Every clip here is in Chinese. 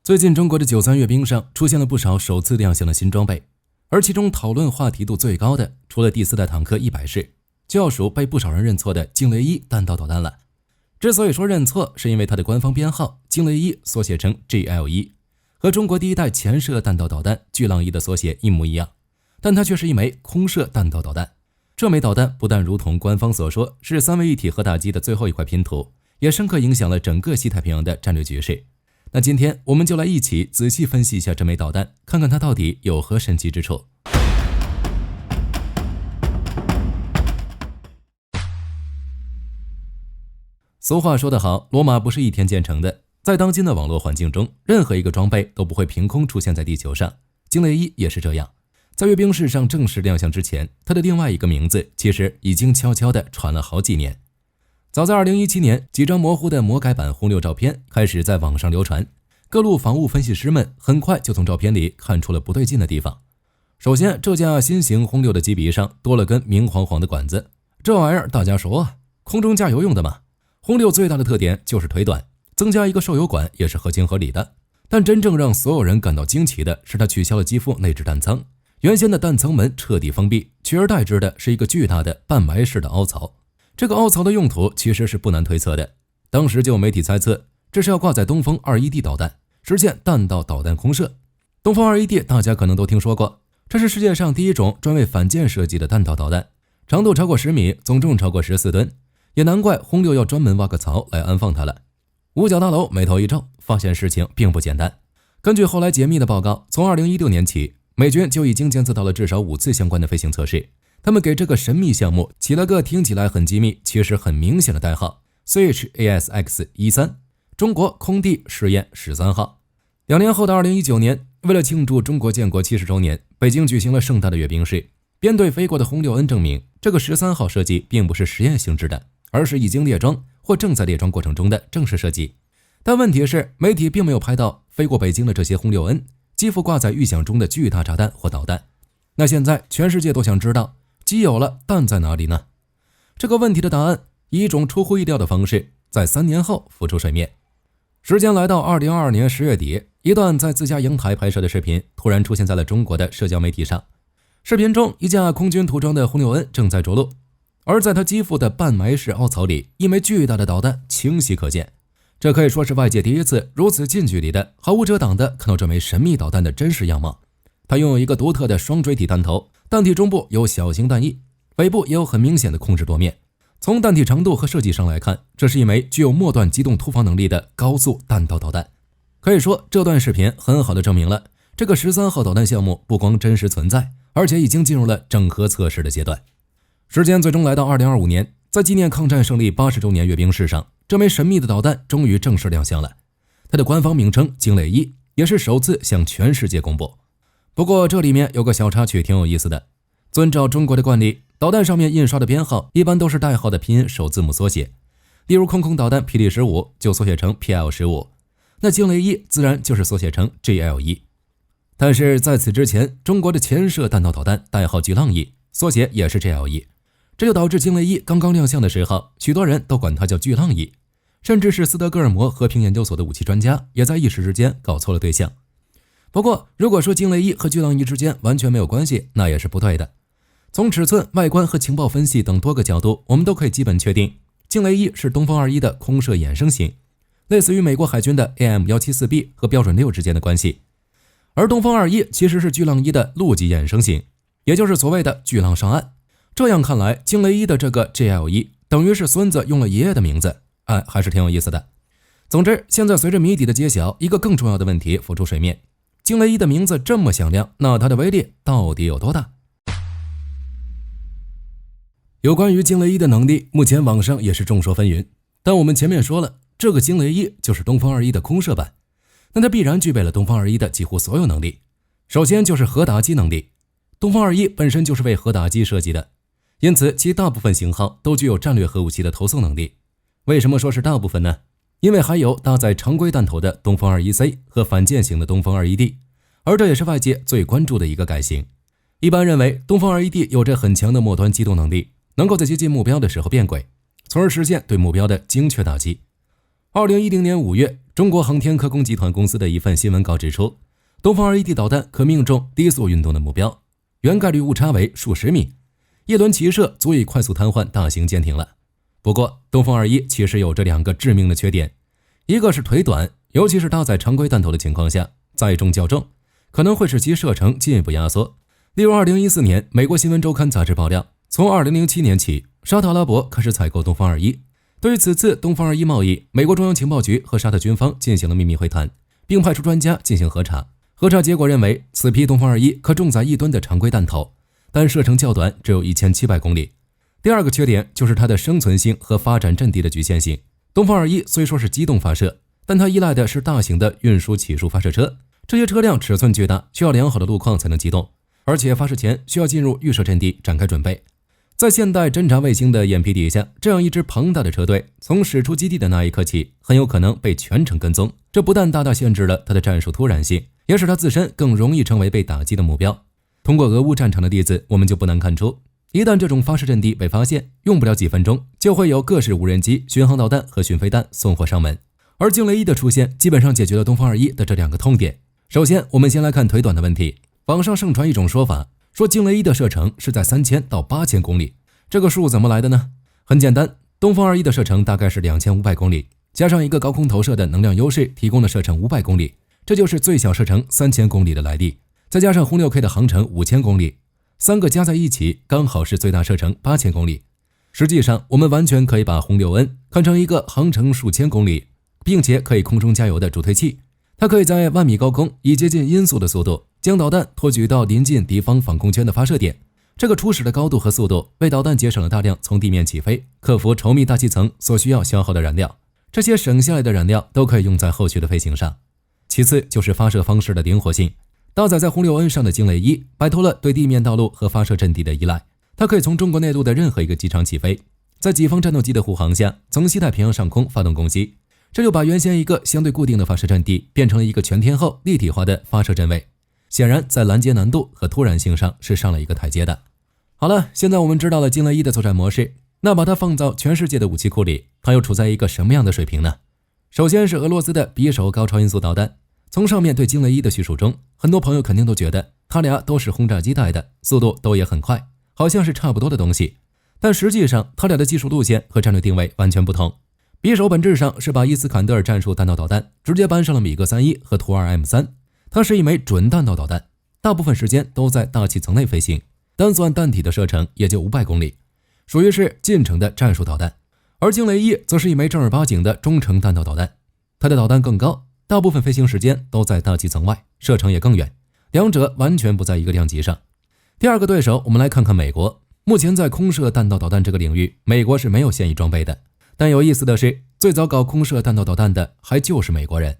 最近中国的9·3阅兵上出现了不少首次亮相的新装备，而其中讨论话题度最高的，除了第4代坦克100式，就要数被不少人认错的惊雷1弹道导弹了。之所以说认错，是因为它的官方编号惊雷1缩写成 GL1， 和中国第1代潜射弹道导弹巨浪1的缩写一模一样，但它却是一枚空射弹道导弹。这枚导弹不但如同官方所说是3位一体核打击的最后一块拼图，也深刻影响了整个西太平洋的战略局势。那今天我们就来一起仔细分析一下这枚导弹，看看它到底有何神奇之处。俗话说得好，罗马不是一天建成的，在当今的网络环境中，任何一个装备都不会凭空出现在地球上，惊雷1也是这样。在阅兵式上正式亮相之前，它的另外一个名字其实已经悄悄地传了好几年。早在2017年，几张模糊的魔改版轰六照片开始在网上流传，各路防务分析师们很快就从照片里看出了不对劲的地方。首先，这架新型轰六的机鼻上多了根明晃晃的管子，这玩意儿大家熟啊，空中加油用的嘛。轰六最大的特点就是腿短，增加一个受油管也是合情合理的。但真正让所有人感到惊奇的是，它取消了机腹内置弹舱，原先的弹舱门彻底封闭，取而代之的是一个巨大的半埋式的凹槽。这个凹槽的用途其实是不难推测的，当时就有媒体猜测，这是要挂载东风 2.1D 导弹，实现弹道导弹空射。东风 2.1D 大家可能都听说过，这是世界上第一种专为反舰设计的弹道导弹，长度超过10米，总重超过14吨，也难怪轰六要专门挖个槽来安放它了。五角大楼眉头一皱，发现事情并不简单。根据后来解密的报告，从2016年起，美军就已经监测到了至少5次相关的飞行测试。他们给这个神秘项目起了个听起来很机密，其实很明显的代号 Switch ASX-13， 中国空地试验13号。2年后的2019年，为了庆祝中国建国70周年，北京举行了盛大的阅兵式。编队飞过的轰六 N 证明，这个13号设计并不是实验性质的，而是已经列装或正在列装过程中的正式设计。但问题是，媒体并没有拍到飞过北京的这些轰六 N 几乎挂在预想中的巨大炸弹或导弹。那现在全世界都想知道，机有了，弹在哪里呢？这个问题的答案以一种出乎意料的方式在3年后浮出水面。时间来到2022年10月底，一段在自家阳台拍摄的视频突然出现在了中国的社交媒体上。视频中，一架空军涂装的轰六 N 正在着陆，而在它机腹的半埋式凹槽里，一枚巨大的导弹清晰可见。这可以说是外界第一次如此近距离的、毫无遮挡的看到这枚神秘导弹的真实样貌。它拥有一个独特的双锥体弹头，弹体中部有小型弹翼，尾部也有很明显的控制舵面。从弹体长度和设计上来看，这是一枚具有末段机动突防能力的高速弹道导弹。可以说，这段视频很好的证明了这个13号导弹项目不光真实存在，而且已经进入了整合测试的阶段。时间最终来到2025年，在纪念抗战胜利80周年阅兵式上，这枚神秘的导弹终于正式亮相了。它的官方名称惊雷1，也是首次向全世界公布。不过这里面有个小插曲挺有意思的，遵照中国的惯例，导弹上面印刷的编号一般都是代号的拼音首字母缩写，例如空导弹霹雳15就缩写成 PL15， 那惊雷1自然就是缩写成 GL1。 但是在此之前，中国的潜射弹道导弹代号巨浪1，缩写也是 GL1， 这就导致惊雷1刚刚亮相的时候，许多人都管它叫巨浪1，甚至是斯德哥尔摩和平研究所的武器专家也在一时之间搞错了对象。不过如果说惊雷1和巨浪1之间完全没有关系，那也是不对的。从尺寸、外观和情报分析等多个角度，我们都可以基本确定，惊雷1是东风21的空射衍生型，类似于美国海军的 AM174B 和标准6之间的关系。而东风21其实是巨浪1的陆基衍生型，也就是所谓的巨浪上岸。这样看来，惊雷1的这个 GL1 等于是孙子用了爷爷的名字，还是挺有意思的。总之，现在随着谜底的揭晓，一个更重要的问题浮出水面，惊雷1的名字这么响亮，那它的威力到底有多大？有关于惊雷1的能力，目前网上也是众说纷纭。但我们前面说了，这个惊雷1就是东风21的空射版，那它必然具备了东风21的几乎所有能力。首先就是核打击能力，东风21本身就是为核打击设计的，因此其大部分型号都具有战略核武器的投送能力。为什么说是大部分呢？因为还有搭载常规弹头的东风21C 和反舰型的东风21D，而这也是外界最关注的一个改型。一般认为，东风21D 有着很强的末端机动能力，能够在接近目标的时候变轨，从而实现对目标的精确打击。2010年5月，中国航天科工集团公司的一份新闻稿指出，东风2E D 导弹可命中低速运动的目标，原概率误差为数十米，一轮齐射足以快速瘫痪大型舰艇了。不过，东风2E其实有着2个致命的缺点，一个是腿短，尤其是搭载常规弹头的情况下，载重较重，可能会使其射程进一步压缩。例如2014年，美国新闻周刊杂志爆料，从2007年起，沙特阿拉伯开始采购东风2E。对于此次东风2E贸易，美国中央情报局和沙特军方进行了秘密会谈，并派出专家进行核查。核查结果认为，此批东风2E可重载1吨的常规弹头，但射程较短，只有1700公里。第二个缺点就是它的生存性和发展阵地的局限性。东风2E虽说是机动发射，但它依赖的是大型的运输起数发射车，这些车辆尺寸巨大，需要良好的路况才能机动，而且发射前需要进入预设阵地展开准备。在现代侦察卫星的眼皮底下，这样一支庞大的车队从驶出基地的那一刻起，很有可能被全程跟踪，这不但大大限制了它的战术突然性，也使它自身更容易成为被打击的目标。通过俄乌战场的例子，我们就不难看出，一旦这种发射阵地被发现，用不了几分钟就会有各式无人机、巡航导弹和巡飞弹送货上门。而惊雷1的出现基本上解决了东风2E的这2个痛点。首先，我们先来看腿短的问题。网上盛传一种说法，说惊雷1的射程是在3000到8000公里。这个数怎么来的呢？很简单，东风2E的射程大概是2500公里，加上一个高空投射的能量优势，提供了射程500公里，这就是最小射程3000公里的来历。再加上轰 6K 的航程5000公里，3个加在一起刚好是最大射程8000公里。实际上，我们完全可以把轰 6N 看成一个航程数千公里，并且可以空中加油的助推器。它可以在万米高空以接近音速的速度将导弹托举到临近敌方防空圈的发射点。这个初始的高度和速度为导弹节省了大量从地面起飞、克服稠密大气层所需要消耗的燃料，这些省下来的燃料都可以用在后续的飞行上。其次就是发射方式的灵活性，搭载在轰 6N 上的惊雷1摆脱了对地面道路和发射阵地的依赖，它可以从中国内陆的任何一个机场起飞，在己方战斗机的护航下，从西太平洋上空发动攻击，这就把原先一个相对固定的发射阵地变成了一个全天候立体化的发射阵位。显然在拦截难度和突然性上是上了一个台阶的。好了，现在我们知道了惊雷1的作战模式，那把它放到全世界的武器库里，它又处在一个什么样的水平呢？首先是俄罗斯的匕首高超音速导弹。从上面对惊雷1的叙述中，很多朋友肯定都觉得它俩都是轰炸机带的，速度都也很快，好像是差不多的东西。但实际上它俩的技术路线和战略定位完全不同。匕首本质上是把伊斯坎德尔战术弹道导弹直接搬上了米格31和图 2M3， 它是一枚准弹道导弹，大部分时间都在大气层内飞行，单算弹体的射程也就500公里，属于是近程的战术导弹。而惊雷1则是一枚正儿八经的中程弹道导弹，它的导弹更高，大部分飞行时间都在大气层外，射程也更远，两者完全不在一个量级上。第二个对手，我们来看看美国。目前在空射弹道导弹这个领域，美国是没有现役装备的。但有意思的是，最早搞空射弹道导弹的还就是美国人。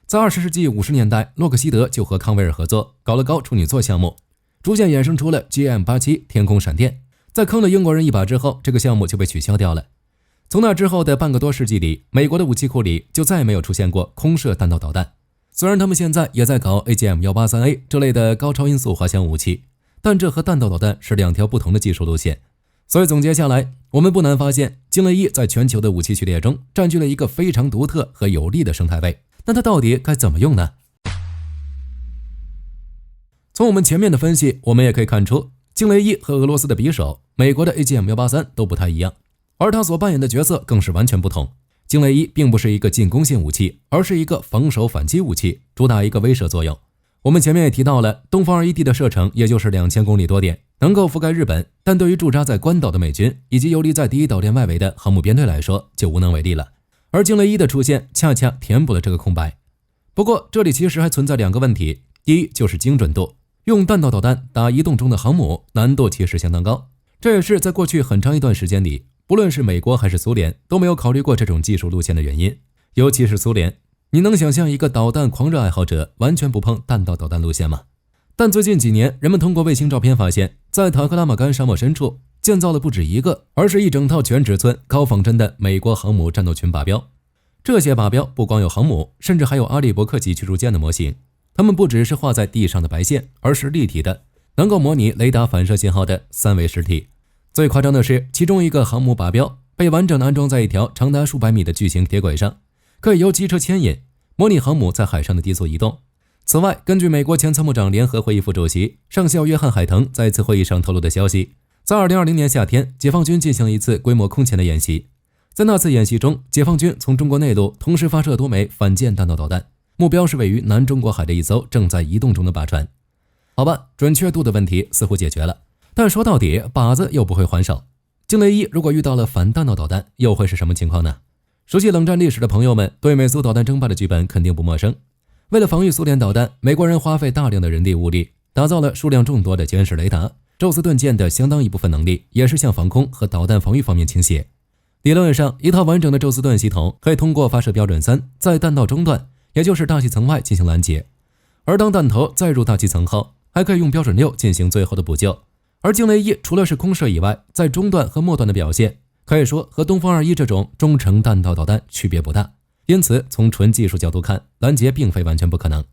在20世纪50年代，洛克希德就和康维尔合作，搞了高处女座项目，逐渐衍生出了 GM87 天空闪电。在坑了英国人一把之后，这个项目就被取消掉了。从那之后的半个多世纪里，美国的武器库里就再也没有出现过空射弹道导弹。虽然他们现在也在搞 AGM-183A 这类的高超音速滑翔武器，但这和弹道导弹是两条不同的技术路线。所以总结下来，我们不难发现，惊雷1在全球的武器序列中占据了一个非常独特和有利的生态位。那它到底该怎么用呢？从我们前面的分析，我们也可以看出，惊雷1和俄罗斯的匕首、美国的 AGM-183 都不太一样，而它所扮演的角色更是完全不同。惊雷1并不是一个进攻性武器，而是一个防守反击武器，主打一个威慑作用。我们前面也提到了，东风 2E D 的射程也就是2000公里多点，能够覆盖日本，但对于驻扎在关岛的美军以及游离在第一岛链外围的航母编队来说就无能为力了。而惊雷1的出现恰恰填补了这个空白。不过这里其实还存在两个问题，第一就是精准度，用弹道导弹打移动中的航母难度其实相当高，这也是在过去很长一段时间里，不论是美国还是苏联都没有考虑过这种技术路线的原因。尤其是苏联，你能想象一个导弹狂热爱好者完全不碰弹道导弹路线吗？但最近几年，人们通过卫星照片发现，在塔克拉玛干沙漠深处建造了不止一个，而是一整套全尺寸高仿真的美国航母战斗群靶标。这些靶标不光有航母，甚至还有阿利伯克级驱逐舰的模型。它们不只是画在地上的白线，而是立体的，能够模拟雷达反射信号的三维实体。最夸张的是，其中一个航母靶标被完整的安装在一条长达数百米的巨型铁轨上，可以由机车牵引，模拟航母在海上的低速移动。此外，根据美国前参谋长联合会议副主席上校约翰·海腾在一次会议上透露的消息，在2020年夏天，解放军进行了一次规模空前的演习。在那次演习中，解放军从中国内陆同时发射多枚反舰弹道导弹，目标是位于南中国海的一艘正在移动中的靶船。好吧，准确度的问题似乎解决了，但说到底，靶子又不会还手。惊雷1如果遇到了反弹道导弹，又会是什么情况呢？熟悉冷战历史的朋友们对美苏导弹争霸的剧本肯定不陌生。为了防御苏联导弹，美国人花费大量的人力物力，打造了数量众多的监视雷达。宙斯盾舰的相当一部分能力也是向防空和导弹防御方面倾斜。理论上，一套完整的宙斯盾系统可以通过发射标准3，在弹道中段，也就是大气层外进行拦截，而当弹头再入大气层后，还可以用标准6进行最后的补救。而惊雷1除了是空射以外，在中段和末段的表现，可以说和东风21这种中程弹道导弹区别不大。因此，从纯技术角度看，拦截并非完全不可能。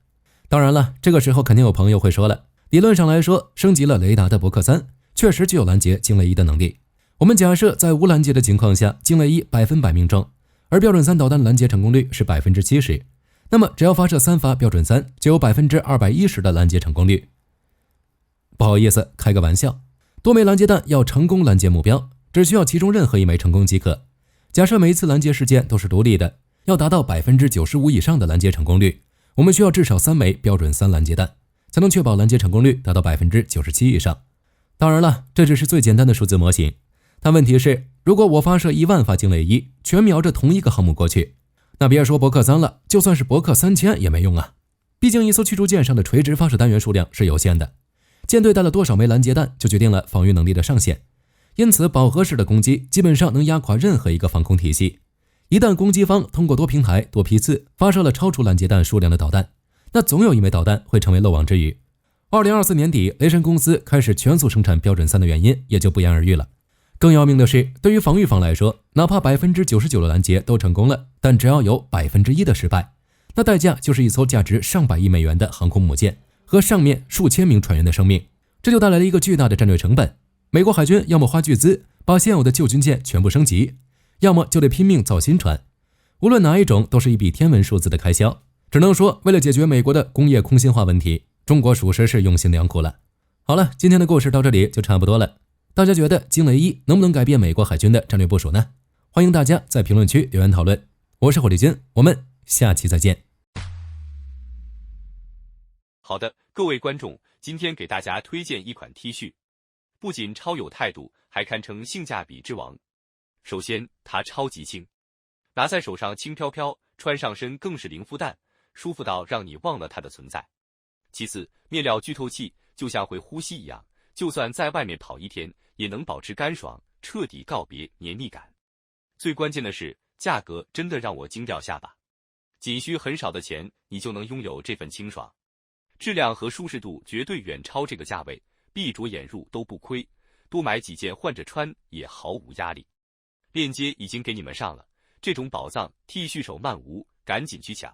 当然了，这个时候肯定有朋友会说了，理论上来说，升级了雷达的伯克3确实具有拦截惊雷1的能力。我们假设在无拦截的情况下，惊雷1100%命中，而标准3导弹的拦截成功率是 70%， 那么只要发射3发标准3，就有 210% 的拦截成功率。不好意思，开个玩笑，多枚拦截弹要成功拦截目标，只需要其中任何一枚成功即可。假设每一次拦截事件都是独立的，要达到 95% 以上的拦截成功率，我们需要至少3枚标准3拦截弹，才能确保拦截成功率达到 97% 以上。当然了，这只是最简单的数字模型，但问题是，如果我发射10000发惊雷1，全瞄着同一个航母过去，那别说伯克3了，就算是伯克3000也没用啊。毕竟一艘驱逐舰上的垂直发射单元数量是有限的，舰队带了多少枚拦截弹就决定了防御能力的上限。因此，饱和式的攻击基本上能压垮任何一个防空体系。一旦攻击方通过多平台、多批次发射了超出拦截弹数量的导弹，那总有一枚导弹会成为漏网之鱼。2024年底，雷神公司开始全速生产标准3的原因也就不言而喻了。更要命的是，对于防御方来说，哪怕 99% 的拦截都成功了，但只要有 1% 的失败，那代价就是一艘价值上百亿美元的航空母舰和上面数千名船员的生命，这就带来了一个巨大的战略成本。美国海军要么花巨资把现有的旧军舰全部升级，要么就得拼命造新船，无论哪一种都是一笔天文数字的开销。只能说，为了解决美国的工业空心化问题，中国属实是用心良苦了。好了，今天的故事到这里就差不多了。大家觉得惊雷1能不能改变美国海军的战略部署呢？欢迎大家在评论区留言讨论。我是火力军，我们下期再见。好的，各位观众，今天给大家推荐一款 T 恤，不仅超有态度，还堪称性价比之王。首先，它超级轻，拿在手上轻飘飘，穿上身更是零负担，舒服到让你忘了它的存在。其次，面料剧透气，就像会呼吸一样，就算在外面跑一天，也能保持干爽，彻底告别黏腻感。最关键的是，价格真的让我惊掉下巴，仅需很少的钱，你就能拥有这份清爽。质量和舒适度绝对远超这个价位，闭着眼入都不亏，多买几件换着穿也毫无压力。链接已经给你们上了，这种宝藏 T 恤手慢无，赶紧去抢。